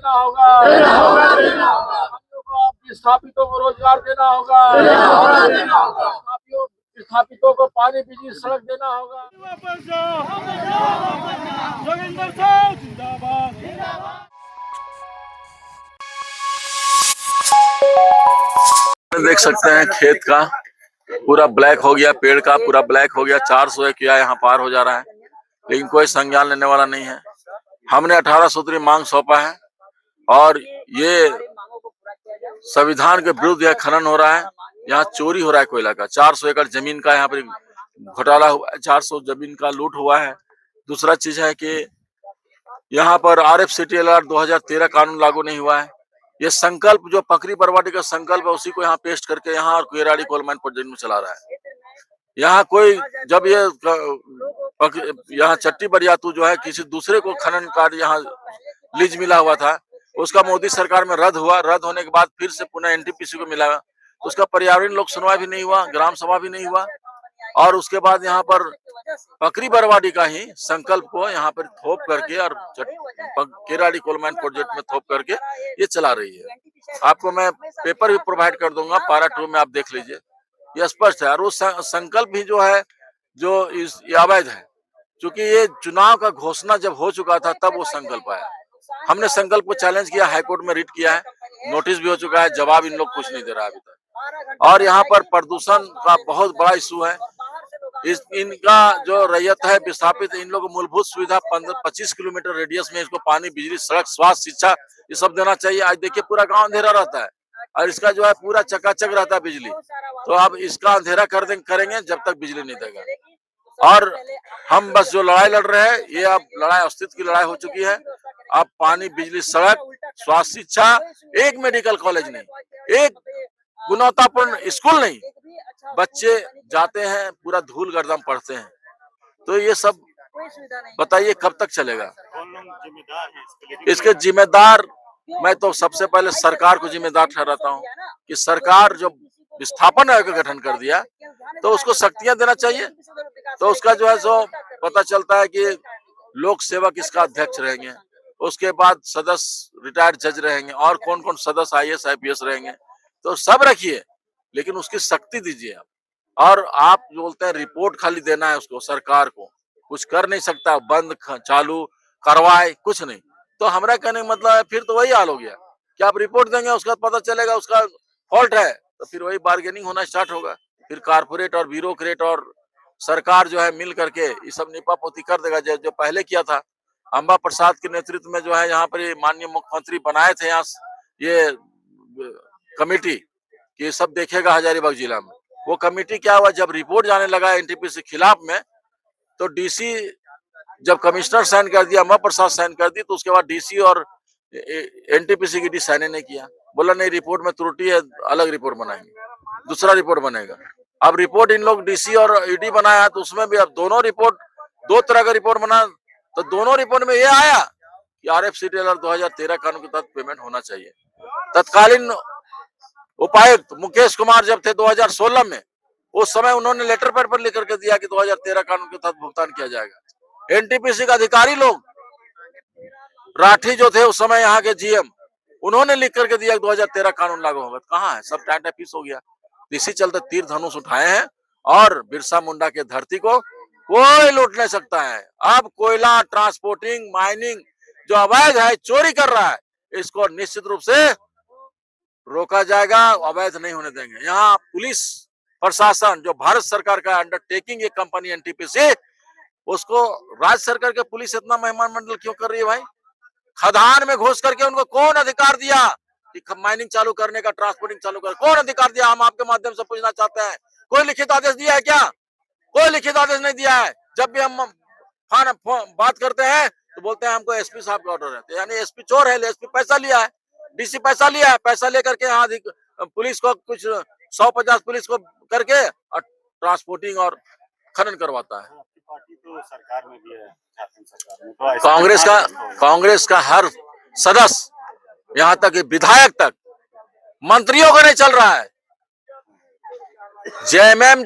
देना होगा, हम लोग को विस्थापितों को रोजगार देना होगा, विस्थापितों को पानी बिजली सड़क देना होगा। जोगिंदर साहब जिंदाबाद। देख सकते हैं खेत का पूरा ब्लैक हो गया, पेड़ का पूरा ब्लैक हो गया। 400 किया यहाँ पार हो जा रहा है, लेकिन कोई संज्ञान लेने वाला नहीं है। हमने 18 सूत्री मांग सौंपा है और ये संविधान के विरुद्ध यह खनन हो रहा है। यहाँ चोरी हो रहा है कोयला का। 400 एकड़ जमीन का यहाँ पर घोटाला हुआ है, 400 जमीन का लूट हुआ है। दूसरा चीज है कि यहाँ पर RFCTLR 2013 कानून लागू नहीं हुआ है। ये संकल्प जो पकरी बरवाडी का संकल्प है उसी को यहाँ पेश करके यहाँ और केराड़ी कोल माइन प्रोजेक्ट में चला रहा है। यहाँ कोई जब ये यहाँ चट्टी बरियातू जो है किसी दूसरे को खनन कार्य यहाँ लीज मिला हुआ था, उसका मोदी सरकार में रद्द हुआ। रद्द होने के बाद फिर से पुनः NTPC को मिला, तो उसका पर्यावरण लोक सुनवाई भी नहीं हुआ, ग्राम सभा भी नहीं हुआ। और उसके बाद यहाँ पर पकरी बरवाडी का ही संकल्प को यहाँ पर थोप करके और केराड़ी कोल माइन प्रोजेक्ट में थोप करके ये चला रही है। आपको मैं पेपर भी प्रोवाइड कर दूंगा, पारा 2 में आप देख लीजिए, ये स्पष्ट है। और वो संकल्प भी जो है जो ये अवैध है, क्योंकि ये चुनाव का घोषणा जब हो चुका था तब वो संकल्प आया। हमने संकल्प को चैलेंज किया, हाईकोर्ट में रिट किया है, नोटिस भी हो चुका है, जवाब इन लोग कुछ नहीं दे रहा अभी तक। और यहाँ पर प्रदूषण का बहुत बड़ा इशू है। इनका जो रैयत है विस्थापित, इन लोगों को मूलभूत सुविधा 15-25 किलोमीटर रेडियस में इसको पानी, बिजली, सड़क, स्वास्थ्य, शिक्षा ये सब देना चाहिए। आज देखिए पूरा गांव अंधेरा रहता है और इसका जो है पूरा चकाचक रहता है बिजली। तो अब इसका अंधेरा करेंगे जब तक बिजली नहीं देगा। और हम बस जो लड़ाई लड़ रहे हैं ये अब लड़ाई अस्तित्व की लड़ाई हो चुकी है। अब पानी, बिजली, सड़क, स्वास्थ्य, शिक्षा, एक मेडिकल कॉलेज नहीं, एक गुणवत्तापूर्ण स्कूल नहीं, बच्चे जाते हैं पूरा धूल गर्दम पढ़ते हैं। तो ये सब बताइए कब तक चलेगा? इसके जिम्मेदार मैं तो सबसे पहले सरकार को जिम्मेदार ठहराता हूँ कि सरकार जो विस्थापन आयोग का गठन कर दिया तो उसको शक्तियां देना चाहिए। तो उसका जो है सो पता चलता है कि लोक सेवक इसका अध्यक्ष रहेंगे, उसके बाद सदस्य रिटायर्ड जज रहेंगे और कौन कौन सदस्य IAS IPS रहेंगे। तो सब रखिए, लेकिन उसकी शक्ति दीजिए आप। और आप जो बोलते हैं रिपोर्ट खाली देना है उसको, सरकार को कुछ कर नहीं सकता, बंद चालू करवाए कुछ नहीं। तो हमारा कहने का मतलब है फिर तो वही हाल हो गया कि आप रिपोर्ट देंगे, उसका पता चलेगा उसका फॉल्ट है, तो फिर वही बार्गेनिंग होना स्टार्ट होगा। फिर कारपोरेट और ब्यूरोक्रेट और सरकार जो है मिल करके ये सब निपापोती कर देगा। जो पहले किया था अंबा प्रसाद के नेतृत्व में जो है यहाँ पर माननीय मुख्यमंत्री बनाए थे यहाँ ये कमेटी कि ये सब देखेगा हजारीबाग जिला में। वो कमेटी क्या हुआ, जब रिपोर्ट जाने लगा NTPC खिलाफ में, तो DC जब कमिश्नर साइन कर दिया, अंबा प्रसाद साइन कर दी, तो उसके बाद DC और NTPC की डी साइन नहीं किया। बोला नहीं रिपोर्ट में त्रुटि है, अलग रिपोर्ट बनाएंगे, दूसरा रिपोर्ट बनेगा। अब रिपोर्ट इन लोग DC और ED बनाया तो उसमें भी अब दोनों रिपोर्ट, दो तरह का रिपोर्ट बना। तो दोनों रिपोर्ट में ये आया कि RFCTLR 2013 कानून के तहत पेमेंट होना चाहिए। तत्कालीन उपायुक्त मुकेश कुमार जब थे 2016 में, उस समय उन्होंने लेटर पैड पर लिख करके दिया कि 2013 कानून के तहत भुगतान किया जाएगा। NTPC का अधिकारी लोग, राठी जो थे उस समय यहाँ के GM, उन्होंने लिख करके दिया कि 2013 कानून लागू होगा। कहाँ है, सब टाटा पीस हो गया। इसी चलते तीर धनुष उठाए हैं और बिरसा मुंडा के धरती को कोई लूट नहीं सकता है। अब कोयला ट्रांसपोर्टिंग, माइनिंग जो अवैध है, चोरी कर रहा है, इसको निश्चित रूप से रोका जाएगा, अवैध नहीं होने देंगे। यहाँ पुलिस प्रशासन जो भारत सरकार का अंडरटेकिंग ये कंपनी NTPC, उसको राज्य सरकार के पुलिस इतना मेहमान मंडल क्यों कर रही है भाई? खदान में घुस करके उनको कौन अधिकार दिया कि माइनिंग चालू करने का, ट्रांसपोर्टिंग चालू कर, कौन अधिकार दिया? हम आपके माध्यम से पूछना चाहते हैं। कोई लिखित आदेश दिया है क्या? कोई लिखित आदेश नहीं दिया है। जब भी हम बात करते हैं तो बोलते हैं हमको SP साहब का ऑर्डर है, तो यानी SP चोर है, SP पैसा लिया है, DC पैसा लिया है, पैसा लेकर के यहाँ पुलिस को कुछ 150 पुलिस को करके और ट्रांसपोर्टिंग और खनन करवाता है। तो सरकार में भी है, कांग्रेस का हर सदस्य, यहाँ तक कि विधायक तक, मंत्रियों का नहीं चल रहा है। JMM